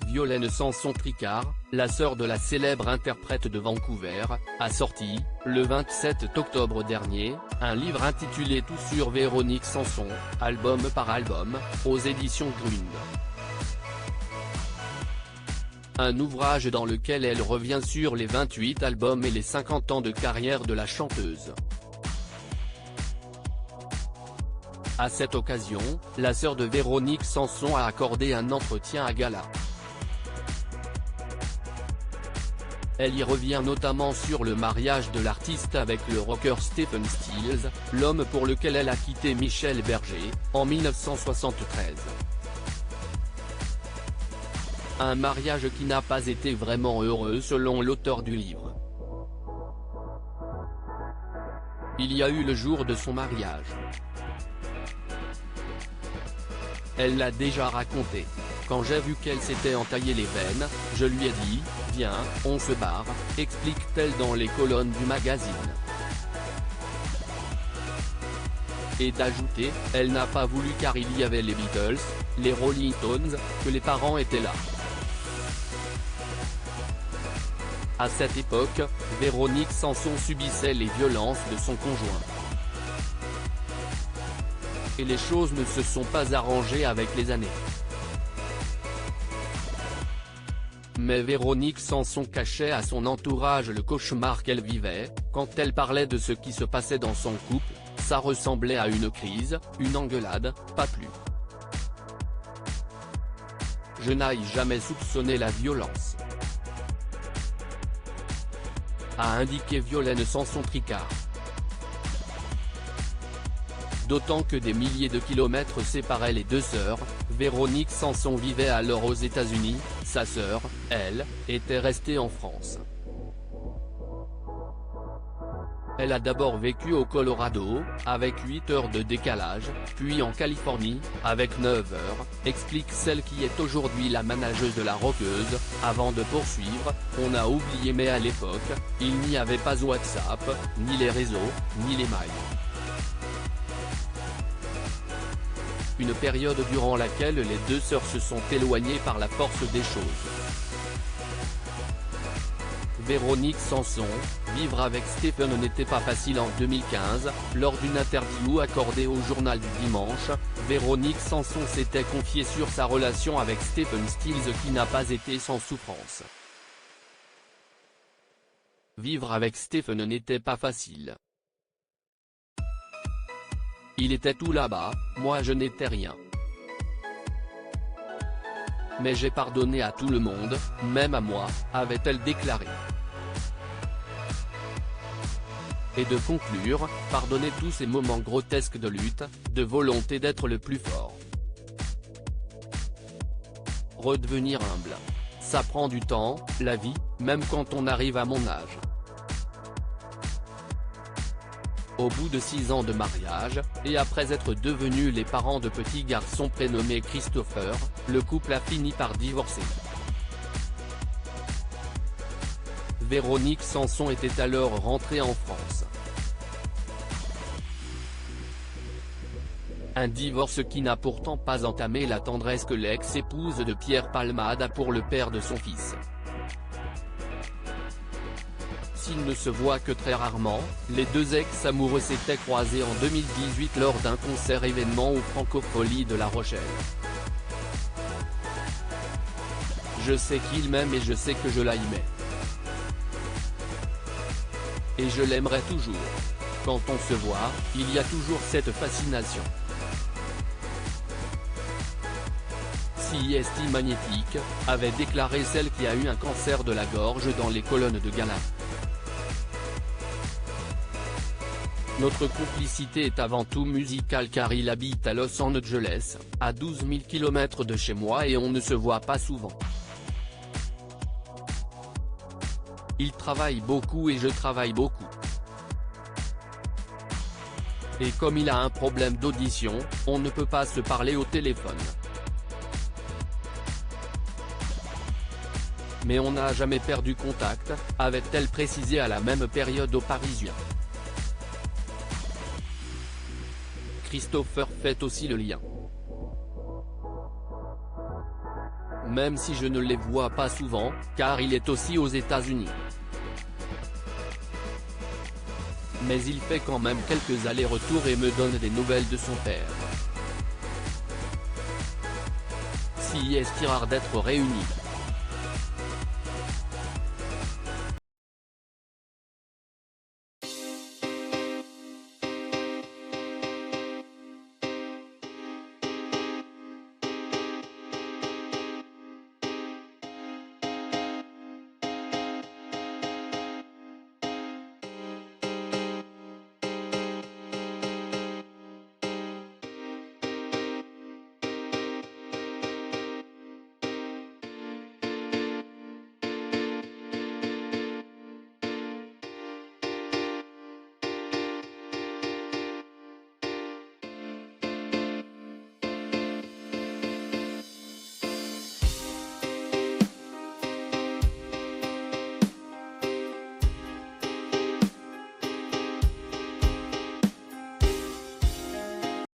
Violaine Sanson-Tricard, la sœur de la célèbre interprète de Vancouver, a sorti, le 27 octobre dernier, un livre intitulé Tout sur Véronique Sanson, album par album, aux éditions Grund. Un ouvrage dans lequel elle revient sur les 28 albums et les 50 ans de carrière de la chanteuse. À cette occasion, la sœur de Véronique Sanson a accordé un entretien à Gala. Elle y revient notamment sur le mariage de l'artiste avec le rocker Stephen Stills, l'homme pour lequel elle a quitté Michel Berger, en 1973. Un mariage qui n'a pas été vraiment heureux selon l'auteur du livre. Il y a eu le jour de son mariage. Elle l'a déjà raconté. Quand j'ai vu qu'elle s'était entaillé les veines, je lui ai dit, viens, on se barre, explique-t-elle dans les colonnes du magazine. Et d'ajouter, elle n'a pas voulu car il y avait les Beatles, les Rolling Stones, que les parents étaient là. À cette époque, Véronique Sanson subissait les violences de son conjoint. Et les choses ne se sont pas arrangées avec les années. Mais Véronique Sanson cachait à son entourage le cauchemar qu'elle vivait. Quand elle parlait de ce qui se passait dans son couple, ça ressemblait à une crise, une engueulade, pas plus. Je n'ai jamais soupçonné la violence, a indiqué Violaine Sanson-Tricard. D'autant que des milliers de kilomètres séparaient les deux sœurs. Véronique Sanson vivait alors aux États-Unis, sa sœur, elle, était restée en France. Elle a d'abord vécu au Colorado, avec 8 heures de décalage, puis en Californie, avec 9 heures, explique celle qui est aujourd'hui la manageuse de la rockeuse. Avant de poursuivre, on a oublié mais à l'époque, il n'y avait pas WhatsApp, ni les réseaux, ni les mails. Une période durant laquelle les deux sœurs se sont éloignées par la force des choses. Véronique Sanson, vivre avec Stephen n'était pas facile en 2015, lors d'une interview accordée au Journal du Dimanche, Véronique Sanson s'était confiée sur sa relation avec Stephen Stills qui n'a pas été sans souffrance. Vivre avec Stephen n'était pas facile. Il était tout là-bas, moi je n'étais rien. Mais j'ai pardonné à tout le monde, même à moi, avait-elle déclaré. Et de conclure, pardonner tous ces moments grotesques de lutte, de volonté d'être le plus fort. Redevenir humble. Ça prend du temps, la vie, même quand on arrive à mon âge. Au bout de 6 ans de mariage, et après être devenus les parents de petits garçons prénommés Christopher, le couple a fini par divorcer. Véronique Sanson était alors rentrée en France. Un divorce qui n'a pourtant pas entamé la tendresse que l'ex-épouse de Pierre Palmade a pour le père de son fils. S'ils ne se voient que très rarement, les deux ex-amoureux s'étaient croisés en 2018 lors d'un concert événement au Francophonie de La Rochelle. Je sais qu'il m'aime et je sais que je l'aimais. Et je l'aimerai toujours. Quand on se voit, il y a toujours cette fascination. Si est magnétique, avait déclaré celle qui a eu un cancer de la gorge dans les colonnes de Gala. Notre complicité est avant tout musicale car il habite à Los Angeles, à 12 000 km de chez moi et on ne se voit pas souvent. Il travaille beaucoup et je travaille beaucoup. Et comme il a un problème d'audition, on ne peut pas se parler au téléphone. Mais on n'a jamais perdu contact, avait-elle précisé à la même période aux Parisiens. Christopher fait aussi le lien. même si je ne les vois pas souvent, car il est aussi aux États-Unis. Mais il fait quand même quelques allers-retours et me donne des nouvelles de son père. Si est rare d'être réunis.